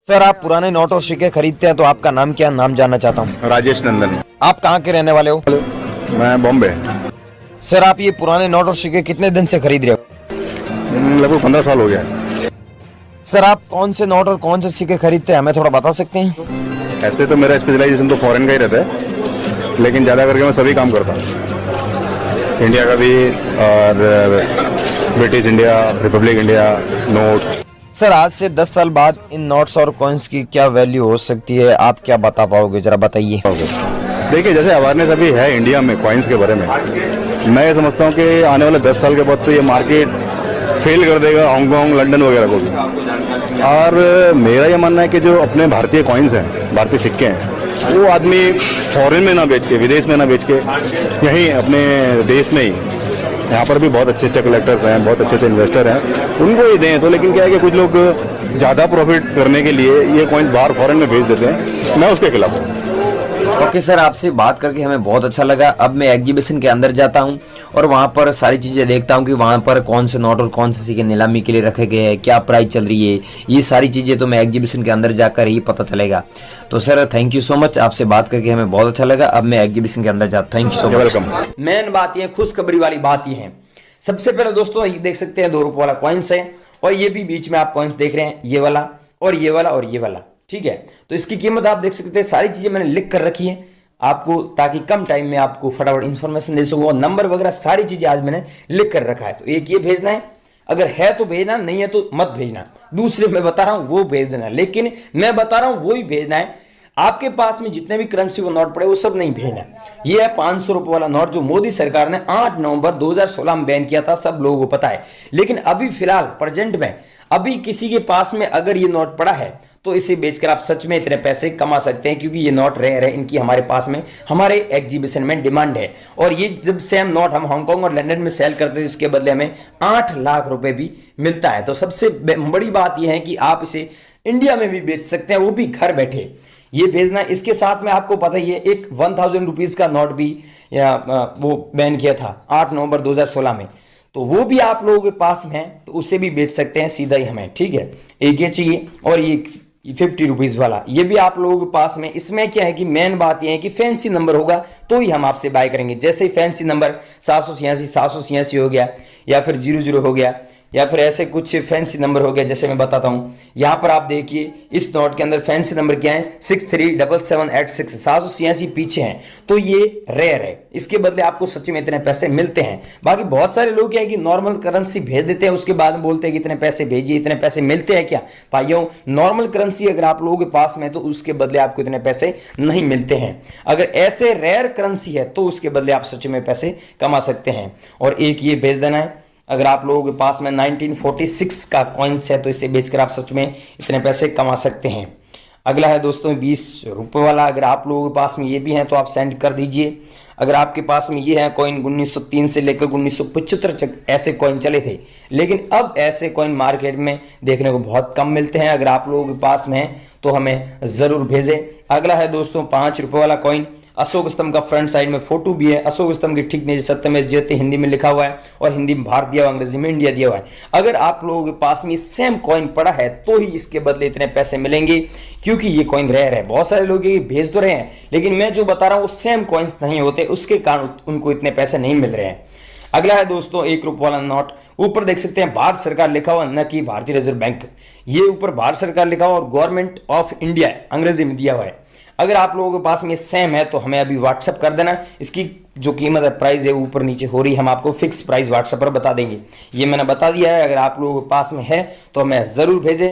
Sir, आप पुराने note और सिक्के खरीदते हैं तो आपका नाम क्या, नाम जानना चाहता हूँ। राजेश नंदन। आप कहाँ के रहने वाले हो? मैं बॉम्बे। सर, आप ये पुराने नोट और सिक्के कितने दिन से खरीद रहे हो? लगभग 15 साल हो गया। सर, आप कौन से नोट और कौन से सिक्के खरीदते हैं, हमें थोड़ा बता सकते हैं? ऐसे तो मेरा स्पेशलाइजेशन तो फॉरेन का ही रहता है, लेकिन ज़्यादा करके मैं सभी काम करता हूँ, इंडिया का भी और British India, Republic India, note. Sir, आज से 10 साल बाद इन नोट्स और कॉइन्स की क्या वैल्यू हो सकती है, आप क्या बता पाओगे, जरा बताइए। देखिए, जैसे अवेयरनेस अभी है इंडिया में कॉइन्स के बारे में, मैं ये समझता हूँ कि आने वाले 10 साल के बाद तो ये मार्केट फेल कर देगा हांगकांग, लंदन वगैरह को भी। और मेरा ये मानना है कि जो अपने भारतीय कॉइन्स हैं, भारतीय सिक्के हैं, वो आदमी फॉरेन में ना बेच के, विदेश में ना बेच के, यहीं अपने देश में ही, यहाँ पर भी बहुत अच्छे अच्छे कलेक्टर्स हैं, बहुत अच्छे अच्छे इन्वेस्टर हैं, उनको ही दें। तो लेकिन क्या है कि कुछ लोग ज़्यादा प्रॉफिट करने के लिए ये कॉइन्स बाहर फॉरेन में भेज देते हैं, मैं उसके खिलाफ हूँ। ओके सर, आपसे बात करके हमें बहुत अच्छा लगा। अब मैं एग्जीबिशन के अंदर जाता हूँ और वहाँ पर सारी चीज़ें देखता हूँ कि वहाँ पर कौन से नोट और कौन से सिक्के नीलामी के लिए रखे गए हैं, क्या प्राइस चल रही है, ये सारी चीज़ें तो मैं एग्जीबिशन के अंदर जाकर ही पता चलेगा। तो sir, thank you so much, आपसे बात करके हमें बहुत अच्छा लगा। अब मैं एग्जीबिशन के अंदर जाता हूँ। Thank you so much. Welcome. Main बात ये खुशखबरी वाली बात ये है, सबसे पहले दोस्तों ये देख सकते हैं 2 रुपये वाला कॉइन्स है, और ये भी बीच में आप कॉइन्स देख रहे हैं, ये वाला और ये वाला और ये वाला, ठीक है। तो इसकी कीमत आप देख सकते हैं, सारी चीज़ें मैंने लिख कर रखी है आपको, ताकि कम टाइम में आपको फटाफट इन्फॉर्मेशन दे सकूँ, और नंबर वगैरह सारी चीज़ें आज मैंने लिख कर रखा है। तो एक ये भेजना है, अगर है तो भेजना, नहीं है तो मत भेजना। दूसरे मैं बता रहा हूँ वो भेज देना, लेकिन मैं बता रहा हूँ वो ही भेजना है। आपके पास में जितने भी करेंसी वो नोट पड़े वो सब नहीं भेजना। ये है 500 रुपये वाला नोट जो मोदी सरकार ने 8 नवंबर 2016 में बैन किया था, सब लोगों को पता है। लेकिन अभी फिलहाल प्रेजेंट में अभी किसी के पास में अगर ये नोट पड़ा है तो इसे बेचकर आप सच में इतने पैसे कमा सकते हैं, क्योंकि ये नोट रेयर है, इनकी हमारे पास में हमारे एग्जीबिशन में डिमांड है। और ये जब सेम नोट हम हांगकांग और लंदन में सेल करते हैं, इसके बदले हमें 8 लाख रुपए भी मिलता है। तो सबसे बड़ी बात यह है कि आप इसे इंडिया में भी बेच सकते हैं, वो भी घर बैठे। ये भेजना, इसके साथ में आपको पता ही है एक 1000 रुपीज का नोट भी वो बैन किया था 8 नवंबर 2016 में, तो वो भी आप लोगों के पास में है, तो उससे भी बेच सकते हैं सीधा ही हमें, ठीक है। एक ये चाहिए, और ये 50 रुपीज वाला ये भी आप लोगों के पास में। इसमें क्या है कि मेन बात यह है कि फैंसी नंबर होगा तो ही हम आपसे बाय करेंगे। जैसे ही फैंसी नंबर 786 हो गया, या फिर 00 हो गया, या फिर ऐसे कुछ फैंसी नंबर हो गया, जैसे मैं बताता हूं। यहां पर आप देखिए इस नोट के अंदर फैंसी नंबर क्या है, 637786, 786 पीछे हैं, तो ये रेयर है। इसके बदले आपको सच्ची में इतने पैसे मिलते हैं। बाकी बहुत सारे लोग क्या है कि नॉर्मल करेंसी भेज देते हैं, उसके बाद में बोलते हैं कि इतने पैसे भेजिए, इतने पैसे मिलते हैं क्या? भाइयों, नॉर्मल करेंसी अगर आप लोगों के पास में है तो उसके बदले आपको इतने पैसे नहीं मिलते हैं। अगर ऐसे रेयर करेंसी है तो उसके बदले आप सच में पैसे कमा सकते हैं। और एक ये भेज देना है, अगर आप लोगों के पास में 1946 का कॉइन्स है तो इसे बेचकर आप सच में इतने पैसे कमा सकते हैं। अगला है दोस्तों 20 रुपये वाला, अगर आप लोगों के पास में ये भी हैं तो आप सेंड कर दीजिए। अगर आपके पास में ये है कॉइन, 1903 से लेकर 1975 तक ऐसे कॉइन चले थे, लेकिन अब ऐसे कॉइन मार्केट में देखने को बहुत कम मिलते हैं। अगर आप लोगों के पास में है तो हमें ज़रूर भेजें। अगला है दोस्तों 5 रुपये वाला कॉइन, अशोक स्तंभ का फ्रंट साइड में फोटो भी है, अशोक स्तंभ के ठीक नीचे सत्यमेव जयते हिंदी में लिखा हुआ है, और हिंदी में भारत दिया हुआ, अंग्रेजी में इंडिया दिया हुआ है। अगर आप लोगों के पास में सेम कॉइन पड़ा है तो ही इसके बदले इतने पैसे मिलेंगे, क्योंकि ये कॉइन रेयर है। बहुत सारे लोग ये भेज तो रहे हैं, लेकिन मैं जो बता रहा हूँ वो सेम कॉइन्स नहीं होते, उसके कारण उनको इतने पैसे नहीं मिल रहे हैं। अगला है दोस्तों 1 रुपये वाला नोट, ऊपर देख सकते हैं भारत सरकार लिखा हुआ, न कि भारतीय रिजर्व बैंक। ये ऊपर भारत सरकार लिखा हुआ और गवर्नमेंट ऑफ इंडिया अंग्रेजी में दिया हुआ है। अगर आप लोगों के पास में सेम है तो हमें अभी व्हाट्सअप कर देना। इसकी जो कीमत है, प्राइस है, ऊपर नीचे हो रही, हम आपको फिक्स प्राइस व्हाट्सएप पर बता देंगे। ये मैंने बता दिया है। अगर आप लोगों के पास में है तो हमें ज़रूर भेजें।